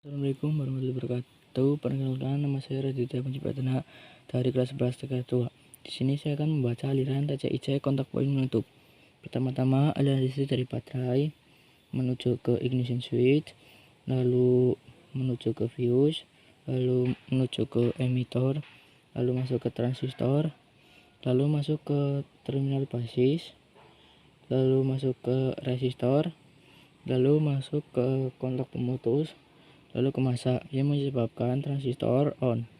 Assalamualaikum warahmatullahi wabarakatuh. Perkenalkan, nama saya Raditya Panjipratana dari kelas 11 TK tua. Di sini saya akan membaca aliran TCIC kontak poin menutup. Pertama-tama aliran listrik dari baterai menuju ke ignition switch, lalu menuju ke fuse, lalu menuju ke emitter, lalu masuk ke transistor, lalu masuk ke terminal basis, lalu masuk ke resistor, lalu masuk ke kontak pemutus, lalu ke masa yang menyebabkan transistor on.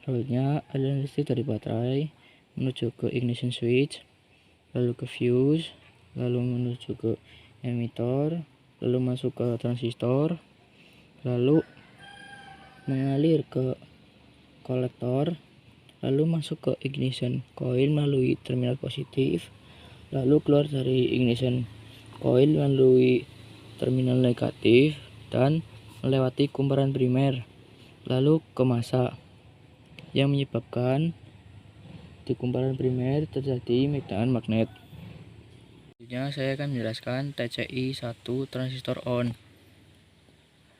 Selanjutnya aliran listrik dari baterai menuju ke ignition switch, lalu ke fuse, lalu menuju ke emitter, lalu masuk ke transistor, lalu mengalir ke kolektor, lalu masuk ke ignition coil melalui terminal positif, lalu keluar dari ignition coil melalui terminal negatif dan melewati kumparan primer, lalu ke masa yang menyebabkan di kumparan primer terjadi medan magnet. Selanjutnya saya akan menjelaskan TCI 1 transistor on.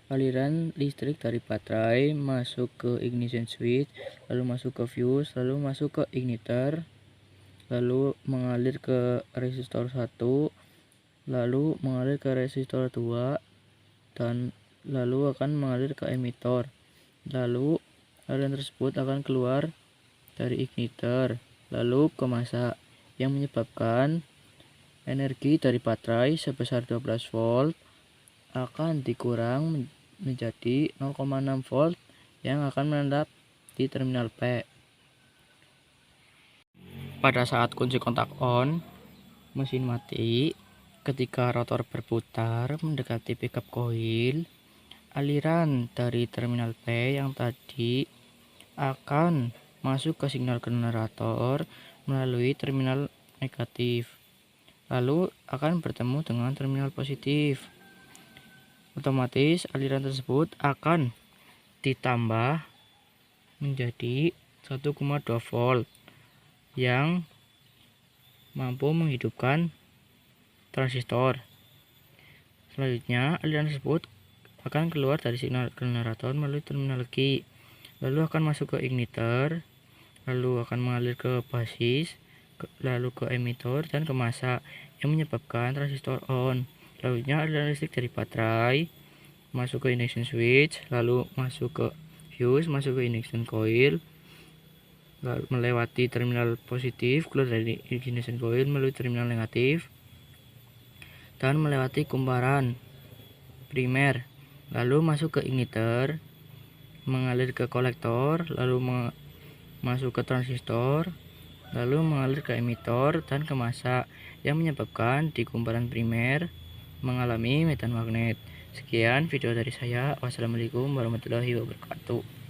Aliran listrik dari baterai masuk ke ignition switch, lalu masuk ke fuse, lalu masuk ke igniter, lalu mengalir ke resistor 1, lalu mengalir ke resistor 2, dan lalu akan mengalir ke emitter. Lalu aliran tersebut akan keluar dari igniter, lalu ke masa yang menyebabkan energi dari baterai sebesar 12 volt akan dikurang menjadi 0,6 volt yang akan menetap di terminal P. Pada saat kunci kontak on, mesin mati. Ketika rotor berputar mendekati pickup coil, aliran dari terminal P yang tadi akan masuk ke signal generator melalui terminal negatif, lalu akan bertemu dengan terminal positif. Otomatis aliran tersebut akan ditambah menjadi 1,2 volt yang mampu menghidupkan transistor. Selanjutnya aliran tersebut akan keluar dari signal generator melalui terminal Q, lalu akan masuk ke igniter, lalu akan mengalir ke basis, lalu ke emitter dan ke masa yang menyebabkan transistor on. Selanjutnya aliran listrik dari baterai masuk ke ignition switch, lalu masuk ke fuse, masuk ke ignition coil, lalu melewati terminal positif, keluar dari ignition coil melalui terminal negatif, dan melewati kumparan primer, lalu masuk ke igniter, mengalir ke kolektor, lalu masuk ke transistor, lalu mengalir ke emitter dan ke masa yang menyebabkan di kumparan primer mengalami medan magnet. Sekian video dari saya. Wassalamualaikum warahmatullahi wabarakatuh.